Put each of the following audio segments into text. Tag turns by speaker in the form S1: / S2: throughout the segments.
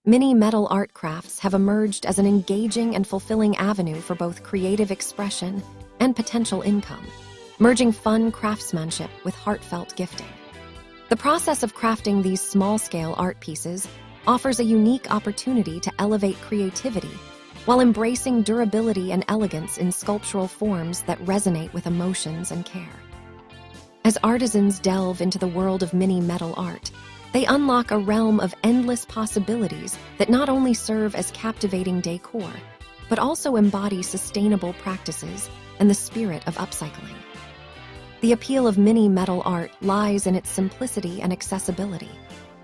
S1: Mini metal art crafts have emerged as an engaging and fulfilling avenue for both creative expression and potential income, merging fun craftsmanship with heartfelt gifting. The process of crafting these small-scale art pieces offers a unique opportunity to elevate creativity while embracing durability and elegance in sculptural forms that resonate with emotions and care. As artisans delve into the world of mini metal art, they unlock a realm of endless possibilities that not only serve as captivating decor, but also embody sustainable practices and the spirit of upcycling. The appeal of mini metal art lies in its simplicity and accessibility,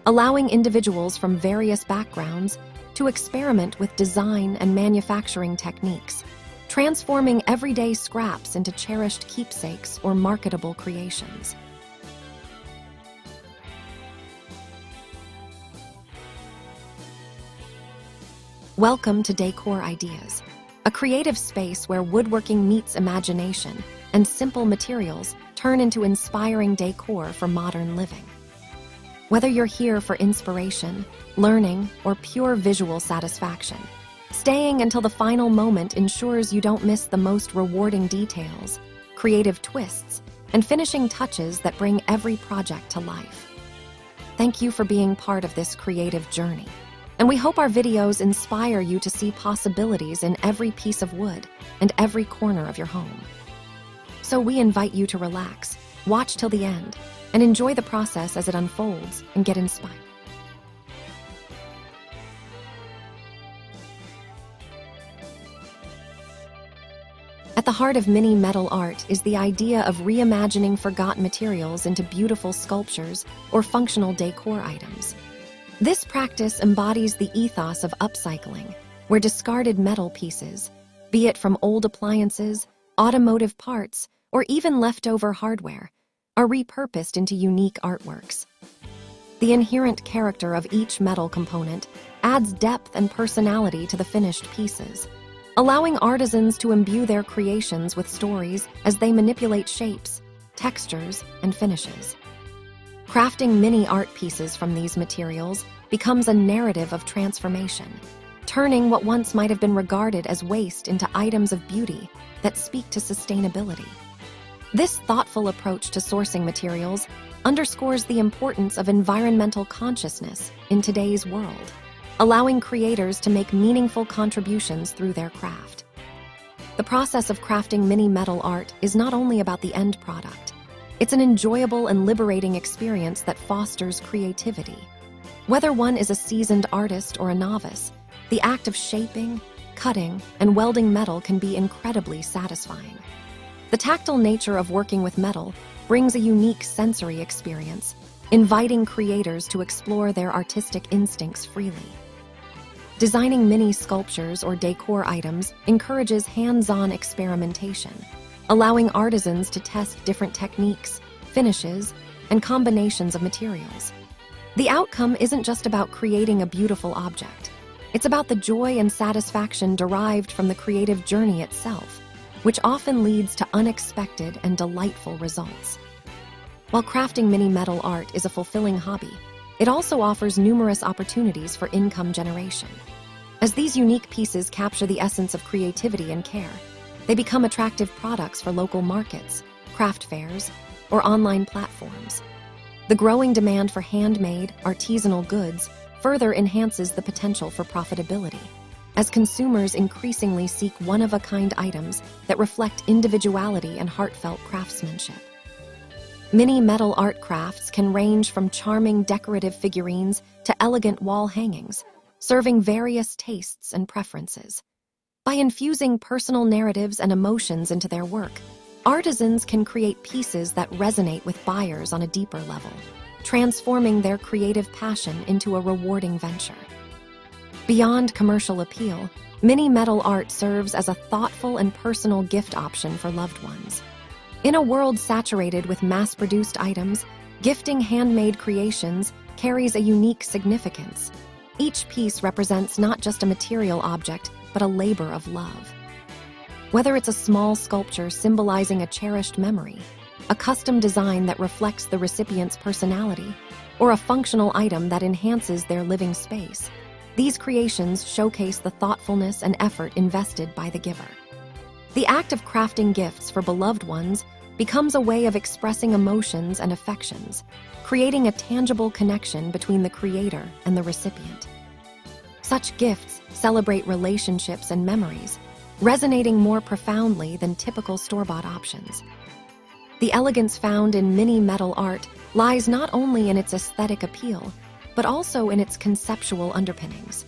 S1: allowing individuals from various backgrounds to experiment with design and manufacturing techniques, transforming everyday scraps into cherished keepsakes or marketable creations. Welcome to Decor Ideas, a creative space where woodworking meets imagination and simple materials turn into inspiring decor for modern living. Whether you're here for inspiration, learning, or pure visual satisfaction, staying until the final moment ensures you don't miss the most rewarding details, creative twists, and finishing touches that bring every project to life. Thank you for being part of this creative journey, and we hope our videos inspire you to see possibilities in every piece of wood and every corner of your home. So we invite you to relax, watch till the end, and enjoy the process as it unfolds and get inspired. At the heart of mini metal art is the idea of reimagining forgotten materials into beautiful sculptures or functional decor items. This practice embodies the ethos of upcycling, where discarded metal pieces, be it from old appliances, automotive parts, or even leftover hardware, are repurposed into unique artworks. The inherent character of each metal component adds depth and personality to the finished pieces, allowing artisans to imbue their creations with stories as they manipulate shapes, textures, and finishes. Crafting mini art pieces from these materials becomes a narrative of transformation, turning what once might have been regarded as waste into items of beauty that speak to sustainability. This thoughtful approach to sourcing materials underscores the importance of environmental consciousness in today's world, allowing creators to make meaningful contributions through their craft. The process of crafting mini metal art is not only about the end product. It's an enjoyable and liberating experience that fosters creativity. Whether one is a seasoned artist or a novice, the act of shaping, cutting, and welding metal can be incredibly satisfying. The tactile nature of working with metal brings a unique sensory experience, inviting creators to explore their artistic instincts freely. Designing mini sculptures or decor items encourages hands-on experimentation, allowing artisans to test different techniques, finishes, and combinations of materials. The outcome isn't just about creating a beautiful object. It's about the joy and satisfaction derived from the creative journey itself, which often leads to unexpected and delightful results. While crafting mini metal art is a fulfilling hobby, it also offers numerous opportunities for income generation. As these unique pieces capture the essence of creativity and care, they become attractive products for local markets, craft fairs, or online platforms. The growing demand for handmade, artisanal goods further enhances the potential for profitability, as consumers increasingly seek one-of-a-kind items that reflect individuality and heartfelt craftsmanship. Mini metal art crafts can range from charming decorative figurines to elegant wall hangings, serving various tastes and preferences. By infusing personal narratives and emotions into their work, artisans can create pieces that resonate with buyers on a deeper level, transforming their creative passion into a rewarding venture. Beyond commercial appeal, mini metal art serves as a thoughtful and personal gift option for loved ones. In a world saturated with mass-produced items, gifting handmade creations carries a unique significance. Each piece represents not just a material object, but a labor of love. Whether it's a small sculpture symbolizing a cherished memory, a custom design that reflects the recipient's personality, or a functional item that enhances their living space, These creations showcase the thoughtfulness and effort invested by the giver. The act of crafting gifts for beloved ones becomes a way of expressing emotions and affections, creating a tangible connection between the creator and the recipient. Such gifts celebrate relationships and memories, resonating more profoundly than typical store-bought options. The elegance found in mini metal art lies not only in its aesthetic appeal, but also in its conceptual underpinnings.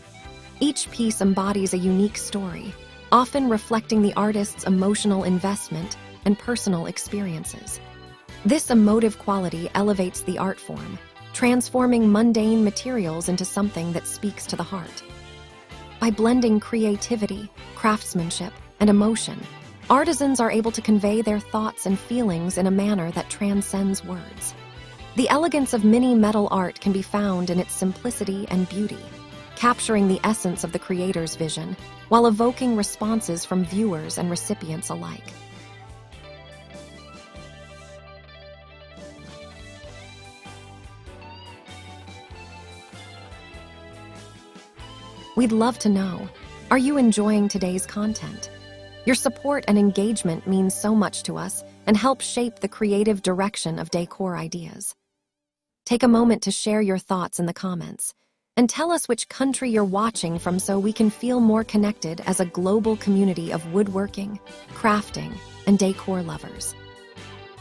S1: Each piece embodies a unique story, often reflecting the artist's emotional investment and personal experiences. This emotive quality elevates the art form, transforming mundane materials into something that speaks to the heart. By blending creativity, craftsmanship, and emotion, artisans are able to convey their thoughts and feelings in a manner that transcends words. The elegance of mini metal art can be found in its simplicity and beauty, capturing the essence of the creator's vision while evoking responses from viewers and recipients alike. We'd love to know, are you enjoying today's content? Your support and engagement means so much to us and help shape the creative direction of Decor Ideas. Take a moment to share your thoughts in the comments and tell us which country you're watching from so we can feel more connected as a global community of woodworking, crafting, and decor lovers.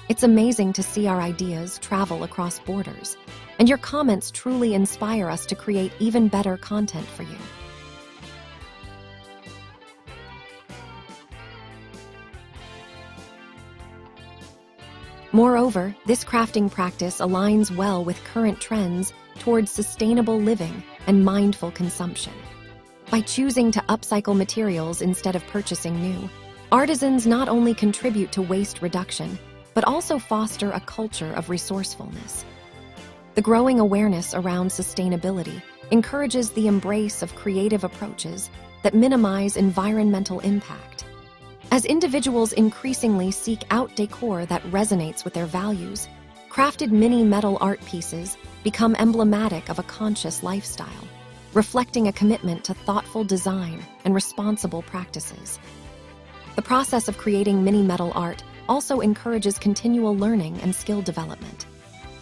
S1: It's amazing to see our ideas travel across borders, and your comments truly inspire us to create even better content for you. Moreover, this crafting practice aligns well with current trends towards sustainable living and mindful consumption. By choosing to upcycle materials instead of purchasing new, artisans not only contribute to waste reduction, but also foster a culture of resourcefulness. The growing awareness around sustainability encourages the embrace of creative approaches that minimize environmental impact. As individuals increasingly seek out decor that resonates with their values, crafted mini metal art pieces become emblematic of a conscious lifestyle, reflecting a commitment to thoughtful design and responsible practices. The process of creating mini metal art also encourages continual learning and skill development.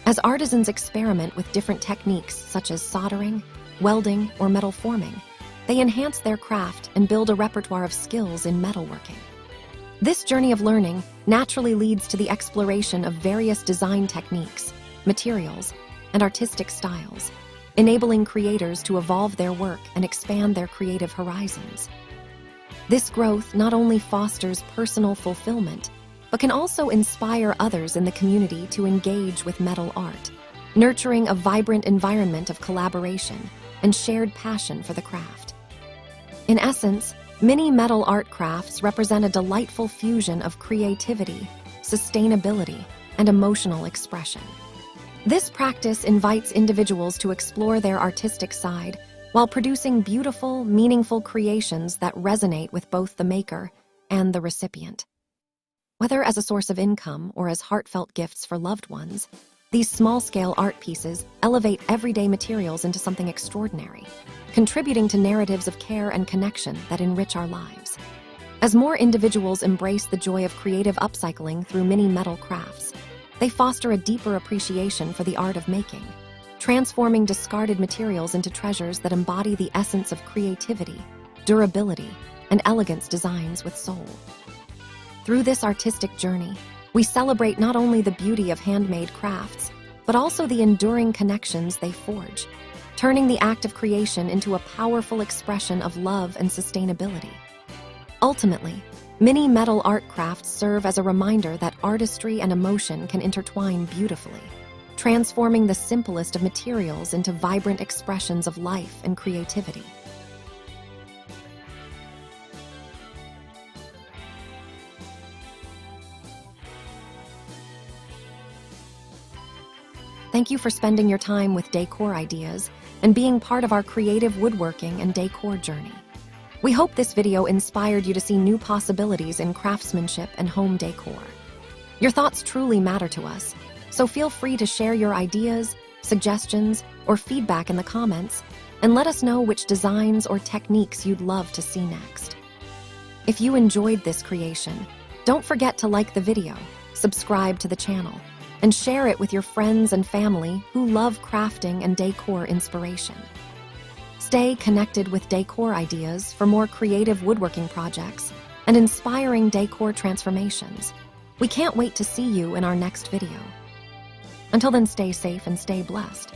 S1: As artisans experiment with different techniques such as soldering, welding, or metal forming, they enhance their craft and build a repertoire of skills in metalworking. This journey of learning naturally leads to the exploration of various design techniques, materials, and artistic styles, enabling creators to evolve their work and expand their creative horizons. This growth not only fosters personal fulfillment, but can also inspire others in the community to engage with metal art, nurturing a vibrant environment of collaboration and shared passion for the craft. In essence, mini metal art crafts represent a delightful fusion of creativity, sustainability, and emotional expression. This practice invites individuals to explore their artistic side while producing beautiful, meaningful creations that resonate with both the maker and the recipient. Whether as a source of income or as heartfelt gifts for loved ones, these small-scale art pieces elevate everyday materials into something extraordinary, contributing to narratives of care and connection that enrich our lives. As more individuals embrace the joy of creative upcycling through mini metal crafts, they foster a deeper appreciation for the art of making, transforming discarded materials into treasures that embody the essence of creativity, durability, and elegance designs with soul. Through this artistic journey, we celebrate not only the beauty of handmade crafts, but also the enduring connections they forge, turning the act of creation into a powerful expression of love and sustainability. Ultimately, mini metal art crafts serve as a reminder that artistry and emotion can intertwine beautifully, transforming the simplest of materials into vibrant expressions of life and creativity. Thank you for spending your time with Decor Ideas and being part of our creative woodworking and decor journey. We hope this video inspired you to see new possibilities in craftsmanship and home decor. Your thoughts truly matter to us, so feel free to share your ideas, suggestions, or feedback in the comments, and let us know which designs or techniques you'd love to see next. If you enjoyed this creation, don't forget to like the video, subscribe to the channel, and share it with your friends and family who love crafting and decor inspiration. Stay connected with Decor Ideas for more creative woodworking projects and inspiring decor transformations. We can't wait to see you in our next video. Until then, stay safe and stay blessed.